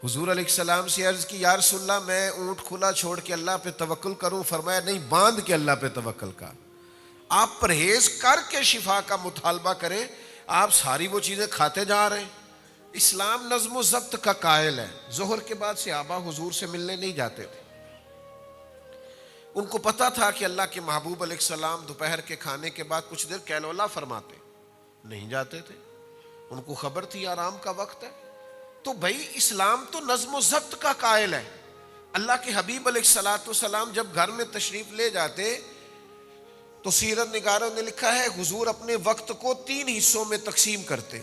हुजूर अलैहिस्सलाम से अर्ज की, या रसूलल्लाह मैं ऊँट खुला छोड़ के अल्लाह पे तवक्कुल करूं? फरमाया नहीं, बांध के अल्लाह पे तवक्कुल कर। आप परहेज करके शिफा का मुतालबा करें, आप सारी वो चीज़ें खाते जा रहे हैं। इस्लाम नज़्म ज़ब्त का कायल है। ज़ोहर के बाद सहाबा हुजूर से मिलने नहीं जाते थे। उनको पता था कि अल्लाह के महबूब अलैहिस्सलाम दोपहर के खाने के बाद कुछ देर कैलोला फरमाते, नहीं जाते थे। उनको खबर थी आराम का वक्त है। तो भाई इस्लाम तो नज़्म ज़ब्त का कायल है। अल्लाह के हबीब अलैहिस्सलाम जब घर में तशरीफ ले जाते तो सीरत निगारों ने लिखा है हुजूर अपने वक्त को 3 हिस्सों में तकसीम करते।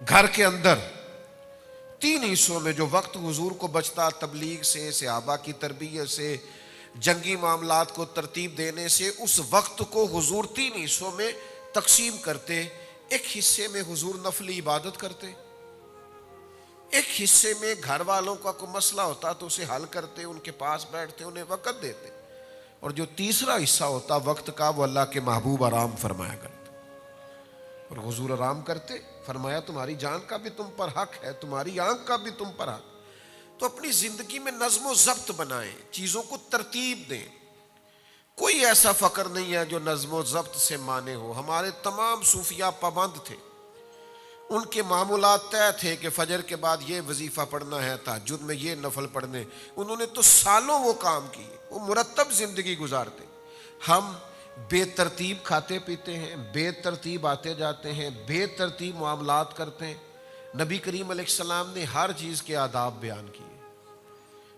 घर के अंदर 3 हिस्सों में जो वक्त हुजूर को बचता, तबलीग से, सहाबा की तरबियत से, जंगी मामलात को तरतीब देने से, उस वक्त को हुजूर 3 हिस्सों में तकसीम करते। एक हिस्से में हुजूर नफली इबादत करते, एक हिस्से में घर वालों का कोई मसला होता तो उसे हल करते, उनके पास बैठते, उन्हें वक़्त देते। और जो तीसरा हिस्सा होता वक्त का, वो अल्लाह के महबूब आराम फरमाया करते। और हुजूर आराम करते, फरमाया तुम्हारी जान का भी तुम पर हक है, तुम्हारी आंख का भी तुम पर हक। तो अपनी जिंदगी में नज़्म ज़ब्त बनाएं, चीज़ों को तरतीब दें। कोई ऐसा फ़क्र नहीं है जो नज़्म ज़ब्त से माने हो। हमारे तमाम सूफिया पाबंद थे, उनके मामूलात तय थे कि फजर के बाद ये वजीफ़ा पढ़ना है, तहज्जुद में ये नफल पढ़ने। उन्होंने तो सालों वो काम किए, वो मुरत्तब ज़िंदगी गुजारते। हम बेतरतीब खाते पीते हैं, बेतरतीब आते जाते हैं, बेतरतीब मामलात करते हैं। नबी करीम अलैहिस्सलाम ने हर चीज़ के आदाब बयान किए।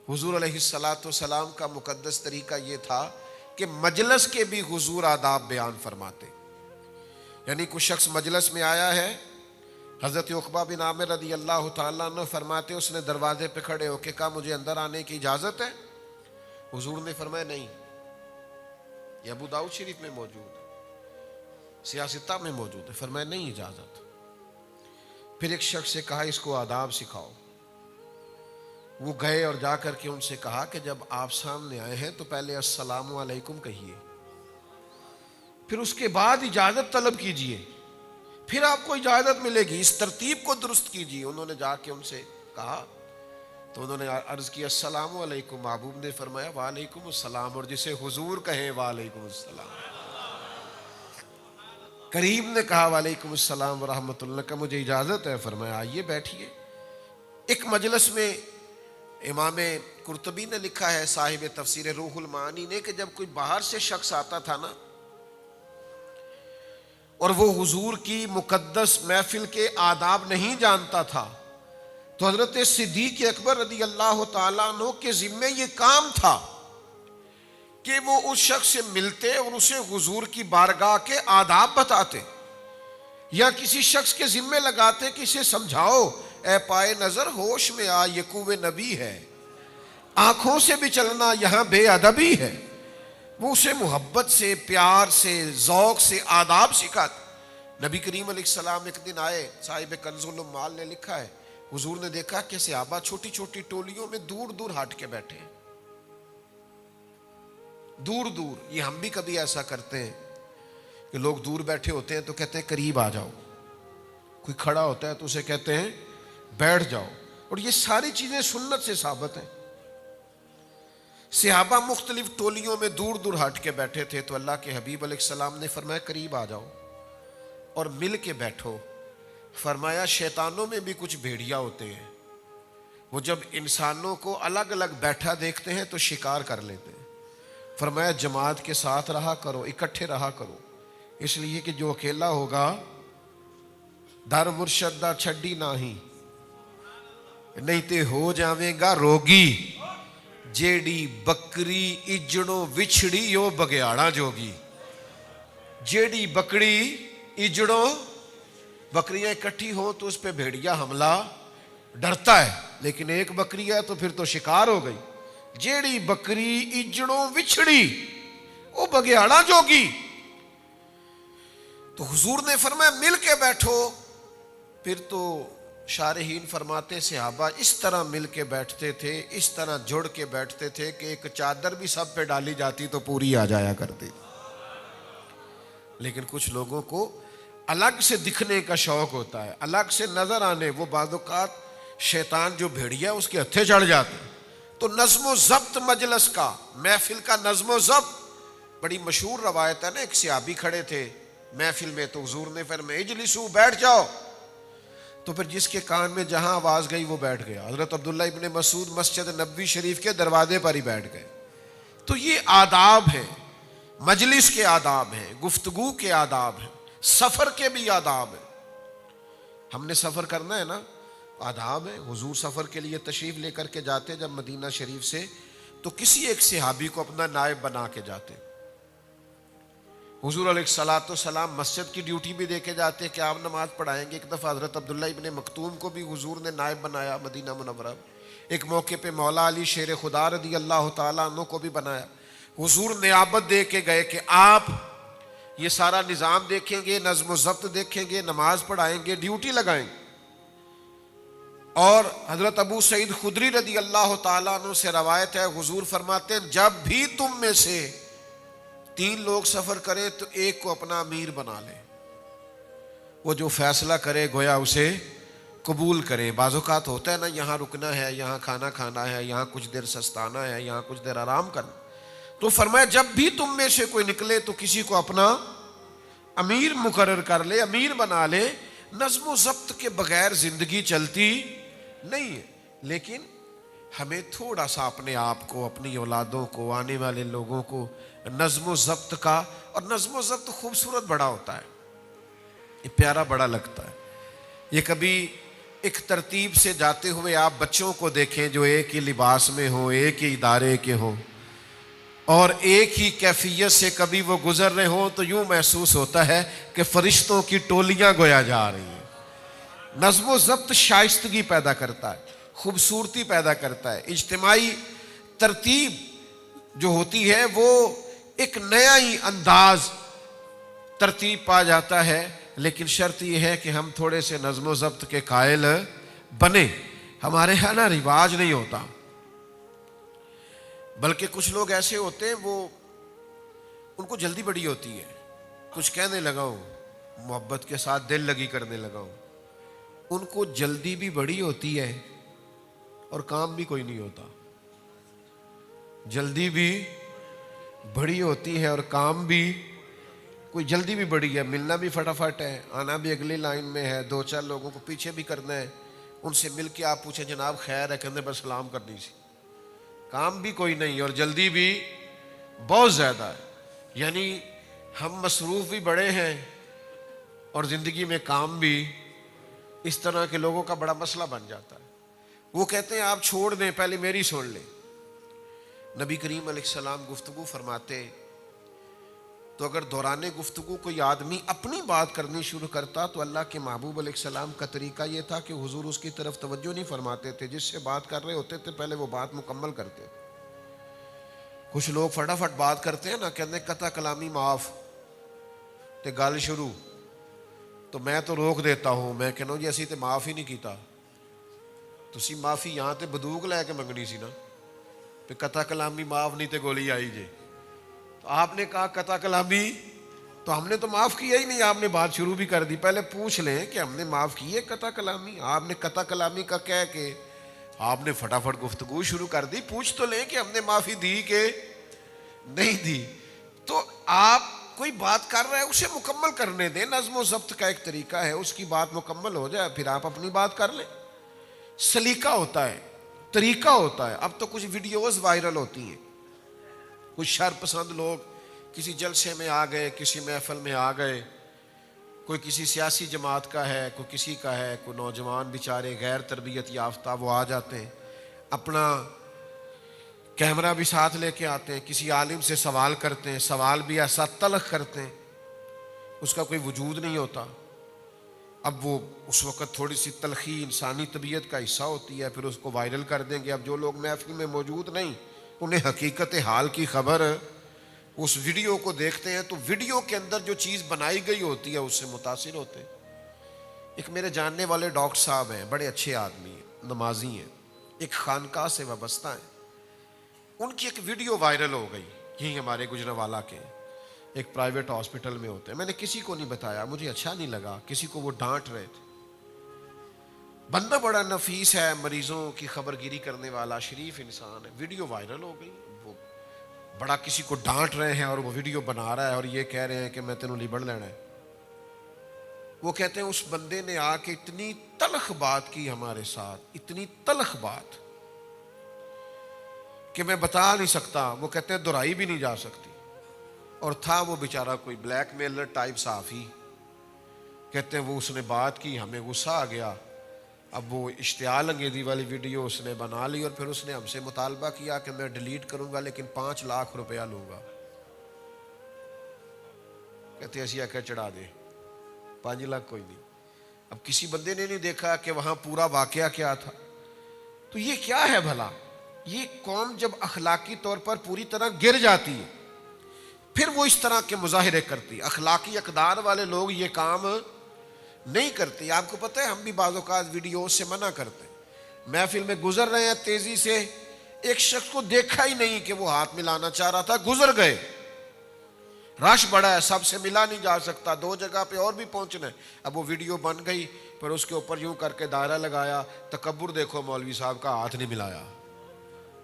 हुजूर अलैहिस्सलाम का मुकद्दस तरीका ये था कि मजलस के भी हुजूर आदाब बयान फरमाते। यानी कुछ शख्स मजलस में आया है, हज़रत उक़बा बिन आमिर रज़ी अल्लाह तआला अन्हु फरमाते, उसने दरवाजे पे खड़े होकर कहा मुझे अंदर आने की इजाज़त है? हुजूर ने फरमाया नहीं। ये अबू दाऊद शरीफ में मौजूद है, सियासता में मौजूद है। फरमाया नहीं इजाज़त। फिर एक शख्स से कहा इसको आदाब सिखाओ। वो गए और जाकर के उनसे कहा कि जब आप सामने आए हैं तो पहले अस्सलामु अलैकुम कहिए, फिर उसके बाद इजाज़त तलब कीजिए, फिर आपको इजाज़त मिलेगी। इस तरतीब को दुरुस्त कीजिए। उन्होंने जाके उनसे कहा तो उन्होंने अर्ज़ किया अस्सलामु अलैकुम। महबूब ने फरमाया वालेकुम अस्सलाम, और जिसे हुजूर कहें वालेकुम अस्सलाम। करीम ने कहा वालेकुम अस्सलाम व रहमतुल्लाह, का मुझे इजाज़त है? फरमाया आइए बैठिए। एक मजलिस में इमाम कुर्तुबी ने लिखा है, साहिब तफसीर रूहुल मानी ने, कि जब कोई बाहर से शख्स आता था ना और वो हुजूर की मुकद्दस महफिल के आदाब नहीं जानता था, तो हजरत सिद्दीक़ अकबर रज़ी अल्लाह तआला अन्हु के जिम्मे ये काम था कि वो उस शख्स से मिलते और उसे हुजूर की बारगाह के आदाब बताते, या किसी शख्स के जिम्मे लगाते कि इसे समझाओ, ए पाए नजर होश में आ, ये कुव्वे नबी है, आंखों से भी चलना यहाँ बेअदबी है। वो उसे मोहब्बत से, प्यार से, ज़ौक़ से आदाब सिखाते। नबी करीम अलैहिस्सलाम एक दिन आए, साहिब कंजुल उम्माल ने लिखा है, हुजूर ने देखा कि सहाबा छोटी छोटी टोलियों में दूर दूर हट के बैठे हैं, दूर दूर। ये हम भी कभी ऐसा करते हैं कि लोग दूर बैठे होते हैं तो कहते हैं करीब आ जाओ, कोई खड़ा होता है तो उसे कहते हैं बैठ जाओ। और ये सारी चीजें सुन्नत से साबित हैं। सहाबा मुख्तलिफ टोलियों में दूर दूर हट के बैठे थे, तो अल्लाह के हबीब अलैहिस्सलाम ने फरमाया करीब आ जाओ और मिल के बैठो। फरमाया शैतानों में भी कुछ भेड़िया होते हैं, वो जब इंसानों को अलग अलग बैठा देखते हैं तो शिकार कर लेते हैं। फरमाया जमात के साथ रहा करो, इकट्ठे रहा करो, इसलिए कि जो अकेला होगा दर मुर्शद दा छड्डी नाही, नहीं ते हो जावेगा रोगी। जेड़ी बकरी इजड़ों विछड़ी ओ बगयाड़ा जोगी। जेड़ी बकरी इजड़ों, बकरियां इकट्ठी हो तो उस पर भेड़िया हमला डरता है, लेकिन एक बकरी है तो फिर तो शिकार हो गई। जेड़ी बकरी इजड़ों विछड़ी ओ बगयाड़ा जोगी। तो हुजूर ने फरमाया मिल के बैठो। फिर तो शारहीन फरमाते सहाबा इस तरह मिल के बैठते थे, इस तरह जुड़ के बैठते थे कि एक चादर भी सब पे डाली जाती तो पूरी आ जाया करती। लेकिन कुछ लोगों को अलग से दिखने का शौक होता है, अलग से नजर आने। वो बाज़ औक़ात शैतान जो भेड़िया उसके हत्थे चढ़ जाते। तो नज़्म ज़ब्त मजलिस का, महफिल का नज़्म ज़ब्त बड़ी मशहूर रवायत है ना। एक सहाबी खड़े थे महफिल में, तो हुजूर ने फरमाया इजलिसू, बैठ जाओ। तो फिर जिसके कान में जहां आवाज गई वो बैठ गया। हजरत अब्दुल्ला इब्ने मसूद मस्जिद नबवी शरीफ के दरवाजे पर ही बैठ गए। तो ये आदाब है, मजलिस के आदाब हैं, गुफ्तगू के आदाब हैं, सफर के भी आदाब हैं। हमने सफर करना है ना, आदाब है। हुजूर सफर के लिए तशरीफ लेकर के जाते जब मदीना शरीफ से, तो किसी एक सहाबी को अपना नायब बना के जाते। हुजूर अलैहिस्सलातु सलाम मस्जिद की ड्यूटी भी देके जाते कि आप नमाज पढ़ाएंगे। एक दफ़ा हज़रत अब्दुल्ला इब्ने मक्तूम को भी हुजूर ने नायब बनाया मदीना मुनव्वरा। एक मौके पे मौला अली शेर खुदा रदी अल्लाह ताला अन्हु को भी बनाया। हुजूर नियाबत दे के गए कि आप ये सारा निज़ाम देखेंगे, नज़्म ज़ब्त देखेंगे, नमाज पढ़ाएंगे, ड्यूटी लगाएंगे। और हज़रत अबू सईद खुदरी रदी अल्लाह ताला अन्हु से रवायत है, हुजूर फरमाते हैं जब भी तुम में से 3 लोग सफर करें तो एक को अपना अमीर बना ले, वो जो फैसला करे गोया उसे कबूल करें। बाज़ौक़ात होता है ना, यहाँ रुकना है, यहाँ खाना खाना है, यहाँ कुछ देर सस्ताना है, यहाँ कुछ देर आराम करना। तो फरमाया जब भी तुम में से कोई निकले तो किसी को अपना अमीर मुकर्रर कर ले, अमीर बना ले। नज़्म ज़ब्त के बगैर जिंदगी चलती नहीं है। लेकिन हमें थोड़ा सा अपने आप को, अपनी औलादों को, आने वाले लोगों को नज़्म ज़ब्त का, और नज़्म ज़ब्त खूबसूरत बड़ा होता है, ये प्यारा बड़ा लगता है। ये कभी एक तरतीब से जाते हुए आप बच्चों को देखें जो एक ही लिबास में हो, एक ही इदारे के हो और एक ही कैफियत से कभी वो गुजर रहे हो, तो यूं महसूस होता है कि फरिश्तों की टोलियां गोया जा रही हैं। नज़्म ज़ब्त शाइस्तगी पैदा करता है, खूबसूरती पैदा करता है। इज्तिमाई तरतीब जो होती है वो एक नया ही अंदाज तरतीब पा जाता है। लेकिन शर्त यह है कि हम थोड़े से नज़्म ज़ब्त के कायल बने। हमारे यहाँ ना रिवाज नहीं होता, बल्कि कुछ लोग ऐसे होते हैं वो उनको जल्दी बड़ी होती है, कुछ कहने लगाऊं मोहब्बत के साथ दिल लगी करने लगाऊं, उनको जल्दी भी बड़ी होती है और काम भी कोई नहीं होता। जल्दी भी बड़ी होती है और काम भी, कोई जल्दी भी बड़ी है, मिलना भी फटाफट है, आना भी अगली लाइन में है, 2-4 लोगों को पीछे भी करना है, उनसे मिल के आप पूछे जनाब खैर है, कहते बस सलाम करनी सी। काम भी कोई नहीं और जल्दी भी बहुत ज़्यादा है। यानी हम मसरूफ़ भी बड़े हैं और ज़िंदगी में काम भी। इस तरह के लोगों का बड़ा मसला बन जाता है। वो कहते हैं आप छोड़ दें, पहले मेरी सुन लें। नबी करीम अलैहिस्सलाम गुफ्तगू फरमाते तो अगर दौराने गुफ्तगू कोई आदमी अपनी बात करनी शुरू करता तो अल्लाह के महबूब अलैहिस्सलाम का तरीका ये था कि हुजूर उसकी तरफ तवज्जो नहीं फरमाते थे। जिससे बात कर रहे होते थे पहले वो बात मुकम्मल करते। कुछ लोग फटाफट बात करते हैं ना, कहते कता कलामी माफ ते गल शुरू, तो मैं तो रोक देता हूँ। मैं कहना जी असी तो माफ़ ही नहीं किया, तुसी माफ़ी यहाँ तो बंदूक लैके मंगनी सी ना, तो कता कलामी माफ नहीं तो गोली आई जे। तो आपने कहा कता कलामी, तो हमने तो माफ़ किया ही नहीं, आपने बात शुरू भी कर दी। पहले पूछ लें कि हमने माफ़ की है कता कलामी। आपने कता कलामी का कह के आपने फटाफट गुफ्तगू शुरू कर दी। पूछ तो लें कि हमने माफ़ी दी कि नहीं दी। तो आप कोई बात कर रहा है उसे मुकम्मल करने दें। नज़्म ज़ब्त का एक तरीका है, उसकी बात मुकम्मल हो जाए फिर आप अपनी बात कर लें। सलीका होता है, तरीका होता है। अब तो कुछ वीडियोस वायरल होती हैं, कुछ शरपसंद लोग किसी जलसे में आ गए, किसी महफिल में आ गए, कोई किसी सियासी जमात का है, कोई किसी का है, कोई नौजवान बेचारे गैर तरबियत याफ्ता वो आ जाते हैं, अपना कैमरा भी साथ लेके आते हैं, किसी आलिम से सवाल करते हैं, सवाल भी ऐसा तलख करते हैं उसका कोई वजूद नहीं होता। अब वो उस वक़्त थोड़ी सी तलखी इंसानी तबीयत का हिस्सा होती है, फिर उसको वायरल कर देंगे। अब जो लोग महफिल में मौजूद नहीं उन्हें हकीकत हाल की खबर उस वीडियो को देखते हैं, तो वीडियो के अंदर जो चीज़ बनाई गई होती है उससे मुतासिर होते हैं। एक मेरे जानने वाले डॉक्टर साहब हैं, बड़े अच्छे आदमी हैं, नमाजी हैं, एक खानका से वाबस्ता हैं। उनकी एक वीडियो वायरल हो गई, यहीं हमारे गुजरांवाला के एक प्राइवेट हॉस्पिटल में होते हैं। मैंने किसी को नहीं बताया, मुझे अच्छा नहीं लगा, किसी को वो डांट रहे थे। बंदा बड़ा नफीस है, मरीजों की खबरगिरी करने वाला शरीफ इंसान है। वीडियो वायरल हो गई, वो बड़ा किसी को डांट रहे हैं और वो वीडियो बना रहा है और ये कह रहे हैं कि मैं तेनों लिबड़ लेना है। वो कहते हैं उस बंदे ने आके इतनी तलख बात की हमारे साथ, इतनी तलख बात कि मैं बता नहीं सकता। वो कहते हैं दोहराई भी नहीं जा सकती। और था वो बेचारा कोई ब्लैकमेलर टाइप साफी। कहते हैं वो उसने बात की, हमें गुस्सा आ गया। अब वो इश्तियाल अंगेजी वाली वीडियो उसने बना ली और फिर उसने हमसे मुतालबा किया कि मैं डिलीट करूंगा लेकिन 5 लाख रुपया लूंगा। कहते ऐसी आकर चढ़ा दे, 5 लाख कोई नहीं। अब किसी बंदे ने नहीं देखा कि वहां पूरा वाकया क्या था। तो ये क्या है भला? ये कौम जब अखलाकी तौर पर पूरी तरह गिर जाती है फिर वो इस तरह के मुजाहिरे करती। अखलाकी अकदार वाले लोग ये काम नहीं करते। आपको पता है हम भी बाज़ औक़ात वीडियो से मना करते। महफिल में गुजर रहे हैं तेजी से, एक शख्स को देखा ही नहीं कि वो हाथ मिलाना चाह रहा था, गुजर गए। रश बड़ा है, सबसे मिला नहीं जा सकता, 2 जगह पे और भी पहुंचना है। अब वो वीडियो बन गई, पर उसके ऊपर यूं करके दायरा लगाया, तकब्बुर देखो मौलवी साहब का, हाथ नहीं मिलाया।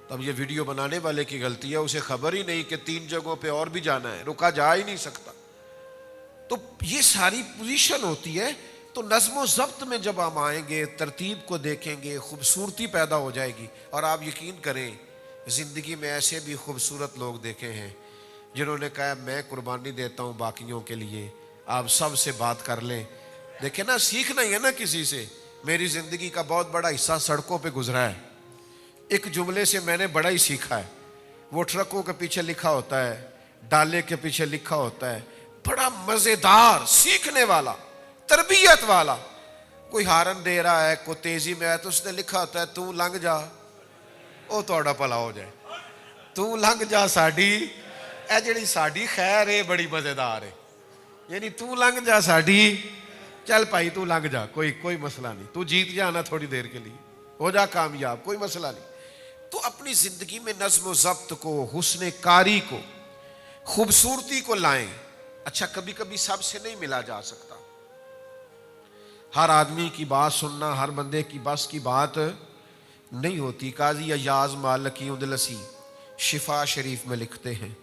तब ये वीडियो बनाने वाले की गलती है, उसे खबर ही नहीं कि 3 जगहों पे और भी जाना है, रुका जा ही नहीं सकता। तो ये सारी पोजीशन होती है। तो नज़्म ज़ब्त में जब हम आएंगे, तरतीब को देखेंगे, खूबसूरती पैदा हो जाएगी। और आप यकीन करें, ज़िंदगी में ऐसे भी खूबसूरत लोग देखे हैं जिन्होंने कहा मैं कुर्बानी देता हूँ बाकियों के लिए। आप सब से बात कर लें, देखें ना, सीखना ही है ना किसी से। मेरी ज़िंदगी का बहुत बड़ा हिस्सा सड़कों पे गुजरा है। एक जुमले से मैंने बड़ा ही सीखा है। वो ट्रकों के पीछे लिखा होता है, डाले के पीछे लिखा होता है, बड़ा मज़ेदार, सीखने वाला, तरबियत वाला। कोई हारन दे रहा है, कोई तेजी में है, तो उसने लिखा होता है तू लंघ जा, ओ तोड़ा भला हो जाए, तू लंघ जा साड़ी, ए जिहड़ी साड़ी खैर है बड़ी मज़ेदार है। यानी तू लंघ जा साड़ी, चल भाई तू लंघ जा, कोई मसला नहीं, तू जीत जाना थोड़ी देर के लिए, हो जा कामयाब, कोई मसला नहीं। तो अपनी जिंदगी में नज़्म ज़ब्त को, हुस्न कारी को, खूबसूरती को लाएं। अच्छा, कभी कभी सबसे नहीं मिला जा सकता। हर आदमी की बात सुनना हर बंदे की बस की बात नहीं होती। काजी अय्याज़ मालिकी उदलसी शिफा शरीफ में लिखते हैं,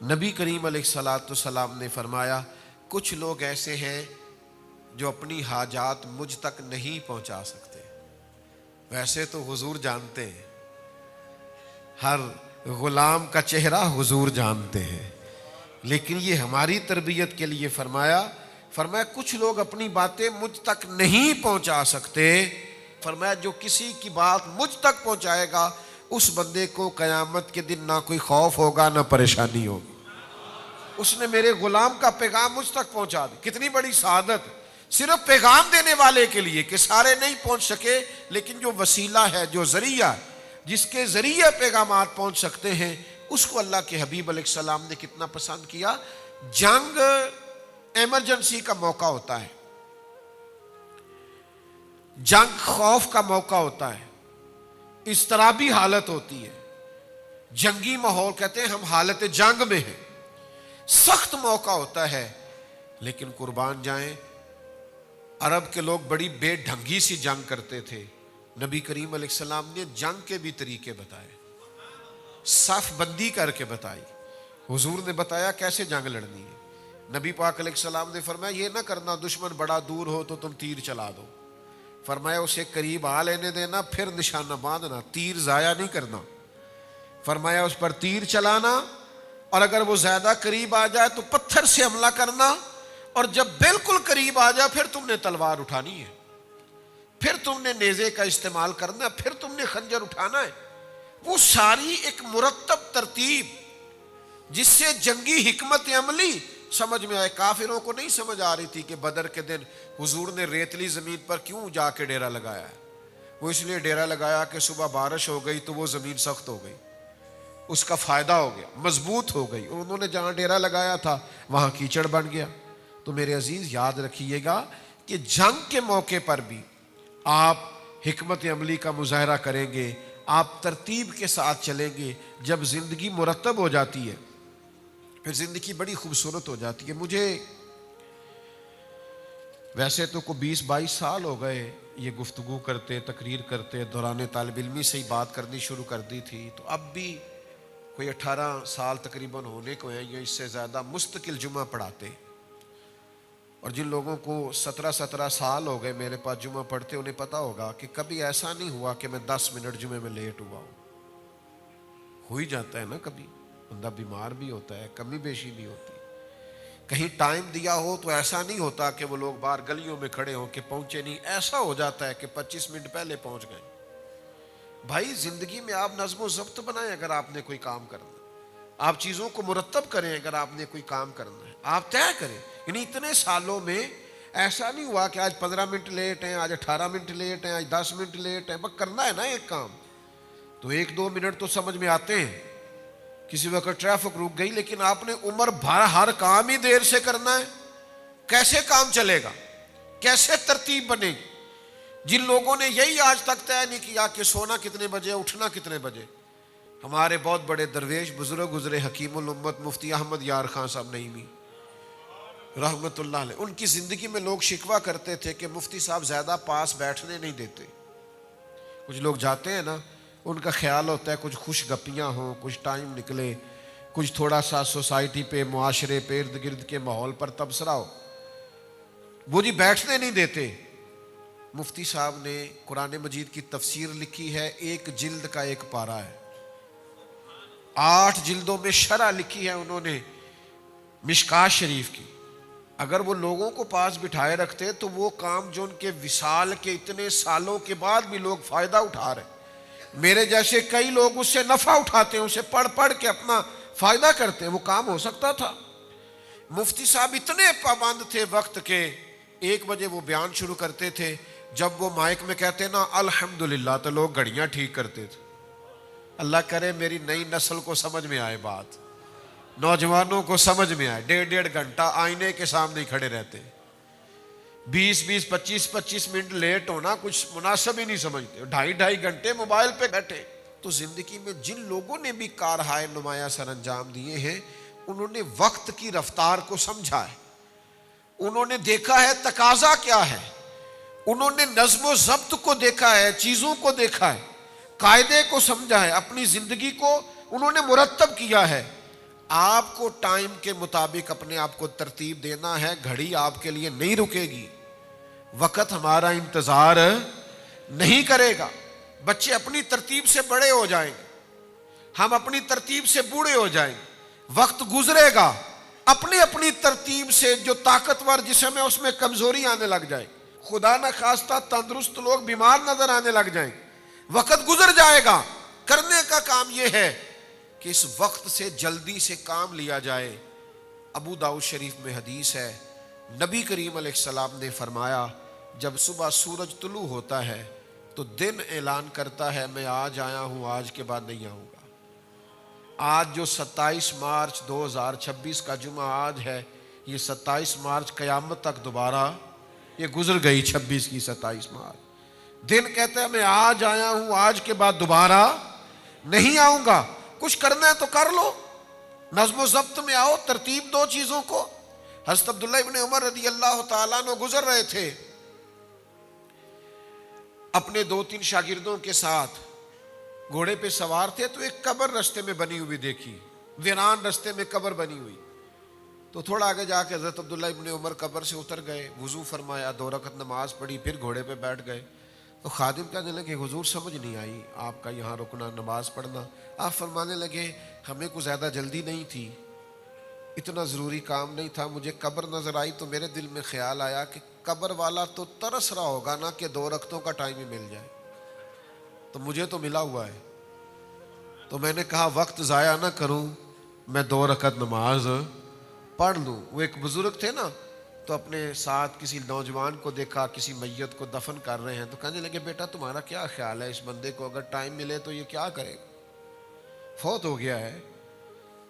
नबी करीम अलैहिस्सलाम ने फरमाया, कुछ लोग ऐसे हैं जो अपनी हाजात मुझ तक नहीं पहुंचा सकते। वैसे तो हुजूर जानते हैं, हर गुलाम का चेहरा हुजूर जानते हैं, लेकिन ये हमारी तरबियत के लिए फरमाया कुछ लोग अपनी बातें मुझ तक नहीं पहुंचा सकते। फरमाया जो किसी की बात मुझ तक पहुंचाएगा उस बंदे को कयामत के दिन ना कोई खौफ होगा ना परेशानी होगी। उसने मेरे गुलाम का पैगाम मुझ तक पहुंचा दी। कितनी बड़ी सादत, सिर्फ पैगाम देने वाले के लिए, कि सारे नहीं पहुंच सके, लेकिन जो वसीला है, जो जरिया, जिसके जरिए पैगामात पहुंच सकते हैं, उसको अल्लाह के हबीब अलैहिस्सलाम ने कितना पसंद किया। जंग इमरजेंसी का मौका होता है, जंग खौफ का मौका होता है, इस्तराबी हालत होती है, जंगी माहौल, कहते हैं हम हालत जंग में हैं, सख्त मौका होता है। लेकिन कुर्बान जाएं, अरब के लोग बड़ी बेढंगी सी जंग करते थे। नबी करीम अलैहिस्सलाम ने जंग के भी तरीके बताए, साफ बंदी करके बताई। हुजूर ने बताया कैसे जंग लड़नी है। नबी पाक अलैहिस्सलाम ने फरमाया ये ना करना, दुश्मन बड़ा दूर हो तो तुम तीर चला दो। फरमाया उसे करीब आ लेने देना, फिर निशाना बांधना, तीर जाया नहीं करना। फरमाया उस पर तीर चलाना, और अगर वो ज्यादा करीब आ जाए तो पत्थर से हमला करना, और जब बिल्कुल करीब आ जाए फिर तुमने तलवार उठानी है, फिर तुमने नेज़े का इस्तेमाल करना है, फिर तुमने खंजर उठाना है। वो सारी एक मुरत्तब तरतीब जिससे जंगी हिकमत अमली समझ में आए। काफिरों को नहीं समझ आ रही थी कि बदर के दिन हुजूर ने रेतली जमीन पर क्यों जाके डेरा लगाया है। वो इसलिए डेरा लगाया कि सुबह बारिश हो गई तो वो जमीन सख्त हो गई, उसका फायदा हो गया, मजबूत हो गई। उन्होंने जहां डेरा लगाया था वहां कीचड़ बन गया। तो मेरे अजीज याद रखिएगा कि जंग के मौके पर भी आप हिकमत अमली का मुजाहरा करेंगे, आप तरतीब के साथ चलेंगे। जब जिंदगी मुरतब हो जाती है फिर जिंदगी बड़ी खूबसूरत हो जाती है। मुझे वैसे तो को 20-22 साल हो गए ये गुफ्तगू करते, तकरीर करते, दौरान तालिब इल्मी से ही बात करनी शुरू कर दी थी। तो अब भी कोई 18 साल तकरीबन होने को हैं या इससे ज़्यादा मुस्तकिल जुमा पढ़ाते। और जिन लोगों को 17-17 साल हो गए मेरे पास जुमा पढ़ते, उन्हें पता होगा कि कभी ऐसा नहीं हुआ कि मैं 10 मिनट जुमे में लेट हुआ हूँ। हो ही जाता है ना, कभी बंदा बीमार भी होता है, कमी बेशी भी होती है। कहीं टाइम दिया हो तो ऐसा नहीं होता कि वो लोग बाहर गलियों में खड़े हों कि पहुंचे नहीं, ऐसा हो जाता है कि 25 मिनट पहले पहुंच गए। भाई जिंदगी में आप नज़्म ज़ब्त बनाएं अगर आपने कोई काम करना है, आप चीज़ों को मुरतब करें अगर आपने कोई काम करना है, आप तय करें। यानी इतने सालों में ऐसा नहीं हुआ कि आज 15 मिनट लेट हैं, आज 18 मिनट लेट हैं, आज 10 मिनट लेट हैं। बस करना है ना एक काम, तो 1-2 मिनट तो समझ में आते हैं। किसी वक्त ट्रैफिक रुक गई, लेकिन आपने उम्र भर हर काम ही देर से करना है, कैसे काम चलेगा, कैसे तरतीब बनेगी। जिन लोगों ने यही आज तक तय नहीं किया कि सोना कितने बजे, उठना कितने बजे। हमारे बहुत बड़े दरवेश बुजुर्ग गुजरे, हकीमुल उम्मत मुफ्ती अहमद यार खान साहब नईमी रहमतुल्लाह अलैह। उनकी जिंदगी में लोग शिकवा करते थे कि मुफ्ती साहब ज्यादा पास बैठने नहीं देते। कुछ लोग जाते हैं ना, उनका ख्याल होता है कुछ खुश गप्पियाँ हों, कुछ टाइम निकले, कुछ थोड़ा सा सोसाइटी पे, मुआशरे पे, इर्द गिर्द के माहौल पर तबसरा हो। वो जी बैठने नहीं देते। मुफ्ती साहब ने कुरान मजीद की तफसीर लिखी है, 1 जिल्द का 1 पारा है, 8 जिल्दों में शरह लिखी है उन्होंने मिशकात शरीफ की। अगर वो लोगों को पास बिठाए रखते तो वो काम जो उनके विसाल के इतने सालों के बाद भी लोग फायदा उठा रहे, मेरे जैसे कई लोग उससे नफा उठाते हैं, उसे पढ़ पढ़ के अपना फायदा करते हैं, वो काम हो सकता था। मुफ्ती साहब इतने पाबंद थे वक्त के, 1 बजे वो बयान शुरू करते थे। जब वो माइक में कहते ना अल्हम्दुलिल्लाह, तो लोग घड़ियां ठीक करते थे। अल्लाह करे मेरी नई नस्ल को समझ में आए बात, नौजवानों को समझ में आए। 1.5 घंटा आईने के सामने ही खड़े रहते, 20-20, 25-25 मिनट लेट होना कुछ मुनासिब ही नहीं समझते, 2.5 घंटे मोबाइल पे बैठे। तो जिंदगी में जिन लोगों ने भी कारहाय नुमाया सर अंजाम दिए हैं, उन्होंने वक्त की रफ्तार को समझा है, उन्होंने देखा है तकाजा क्या है, उन्होंने नज़्म ज़ब्त को देखा है, चीजों को देखा है, कायदे को समझा है, अपनी जिंदगी को उन्होंने मुरत्तब किया है। आपको टाइम के मुताबिक अपने आप को तरतीब देना है, घड़ी आपके लिए नहीं रुकेगी, वक्त हमारा इंतजार नहीं करेगा। बच्चे अपनी तरतीब से बड़े हो जाएंगे, हम अपनी तरतीब से बूढ़े हो जाएंगे, वक्त गुजरेगा, अपनी अपनी तरतीब से जो ताकतवर जिस्म है उसमें कमजोरी आने लग जाए, खुदा न खास्ता तंदुरुस्त लोग बीमार नजर आने लग जाएंगे, वक्त गुजर जाएगा। करने का काम यह है कि इस वक्त से जल्दी से काम लिया जाए। अबू दाऊद शरीफ में हदीस है, नबी करीम अलैहिस्सलाम ने फरमाया, जब सुबह सूरज तुलू होता है तो दिन ऐलान करता है मैं आज आया हूं, आज के बाद नहीं आऊंगा। आज जो 27 मार्च 2026 का जुमा आज है, ये 27 मार्च कयामत तक दोबारा ये गुजर गई, 26 की 27 मार्च। दिन कहता है मैं आज आया हूं, आज के बाद दोबारा नहीं आऊंगा। कुछ करना है तो कर लो, नज़्म ज़ब्त में आओ, तरतीब दो चीजों को। हज़रत अब्दुल्लाह इब्न उमर रज़ी अल्लाह तआला अन्हु गुजर रहे थे अपने 2-3 शागिर्दों के साथ, घोड़े पे सवार थे, तो एक कब्र रास्ते में बनी हुई देखी, वीरान रास्ते में कब्र बनी हुई। तो थोड़ा आगे जाके हज़रत अब्दुल्लाह इब्न उमर कब्र से उतर गए, वुज़ू फरमाया, 2 रकत नमाज पढ़ी, फिर घोड़े पे बैठ गए। तो खादिम कहने लगे हुजूर समझ नहीं आई आपका यहाँ रुकना, नमाज पढ़ना। आप फरमाने लगे हमें कुछ ज़्यादा जल्दी नहीं थी, इतना ज़रूरी काम नहीं था, मुझे कब्र नज़र आई तो मेरे दिल में ख्याल आया कि कब्र वाला तो तरस रहा होगा ना कि 2 रकतों का टाइम ही मिल जाए, तो मुझे तो मिला हुआ है। तो मैंने कहा वक्त ज़ाया ना करूँ, मैं 2 रकत नमाज पढ़ लूँ। वो एक बुजुर्ग थे ना, तो अपने साथ किसी नौजवान को देखा, किसी मैयत को दफन कर रहे हैं, तो कहने लगे बेटा तुम्हारा क्या ख्याल है, इस बंदे को अगर टाइम मिले तो ये क्या करेगा, फौत हो गया है,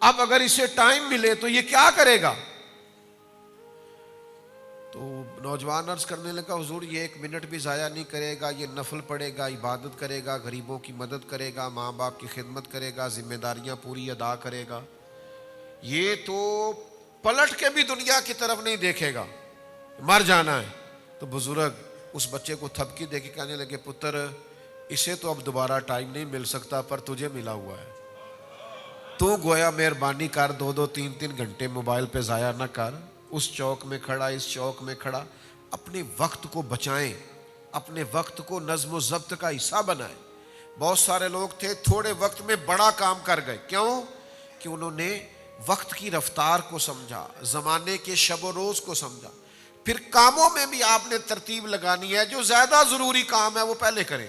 अब अगर इसे टाइम मिले तो ये क्या करेगा। तो नौजवान अर्ज करने लगा हुजूर ये 1 मिनट भी ज़ाया नहीं करेगा, ये नफल पढ़ेगा, इबादत करेगा, गरीबों की मदद करेगा, माँ बाप की खिदमत करेगा, जिम्मेदारियाँ पूरी अदा करेगा, ये तो पलट के भी दुनिया की तरफ नहीं देखेगा, मर जाना है। तो बुजुर्ग उस बच्चे को थपकी दे के कहने लगे, पुत्र इसे तो अब दोबारा टाइम नहीं मिल सकता, पर तुझे मिला हुआ है, तू गोया मेहरबानी कर, 2-2 3-3 घंटे मोबाइल पे ज़ाया ना कर, उस चौक में खड़ा, इस चौक में खड़ा। अपने वक्त को बचाएं, अपने वक्त को नज़्म ज़ब्त का हिस्सा बनाएं। बहुत सारे लोग थे थोड़े वक्त में बड़ा काम कर गए, क्यों? कि उन्होंने वक्त की रफ्तार को समझा, ज़माने के शब रोज़ को समझा। फिर कामों में भी आपने तरतीब लगानी है, जो ज़्यादा ज़रूरी काम है वो पहले करें।